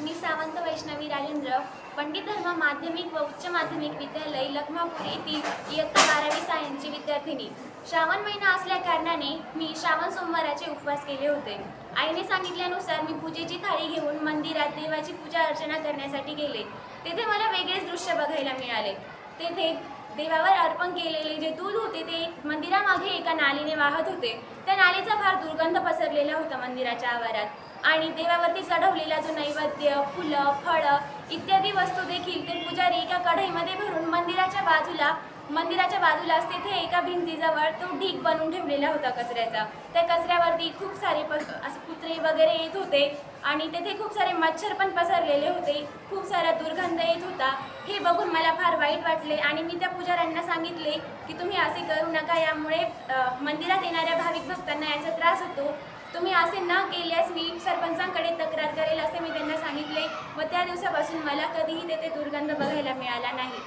मी सावंत वैष्णवी राजेंद्र पंडित धर्म माध्यमिक व उच्च माध्यमिक विद्यालय लखमापूर येथील इयत्ता 12वी सायन्सची विद्यार्थिनी। श्रावण महिना असल्या कारणाने मी श्रावण सोमवाराचे उपवास केले होते। आईने सांगितल्यानुसार मी पूजेची थाळी घेऊन मंदिरात देवाची पूजा अर्चना करण्यासाठी गेले। तेथे मला वेगळेच दृश्य बघायला मिळाले। तेथे देवावर अर्पण केलेले जे दूध होते ते मंदिरामागे एका नालीने वाहत होते। त्या नालीचा फार दुर्गंध पसरलेला होता मंदिराच्या आवारात आणि देवावरती चढवलेला जो नैवेद्य, फुलं, फळं इत्यादी वस्तू देखील ते पुजारी एका कढईमध्ये भरून मंदिराच्या बाजूलाच तेथे एका भिंतीजवळ तो ढीग बनवून ठेवलेला होता कचऱ्याचा। त्या कचऱ्यावरती खूप सारे असे कुत्रे वगैरे येत होते आणि तेथे खूप सारे मच्छर पण पसरलेले होते। खूप सारा दुर्गंध येत होता। हे बघून मला फार वाईट वाटले आणि मी त्या पुजाऱ्यांना सांगितले की तुम्ही असे करू नका, यामुळे मंदिरात येणाऱ्या भाविक भक्तांना याचा त्रास होतो। तुम्ही असे न केल्यास मी सरपंचांकडे तक्रार करेल असे मी त्यांना सांगितले व त्या दिवसापासून मला कधीही तेथे दुर्गंध बघायला मिळाला नाही।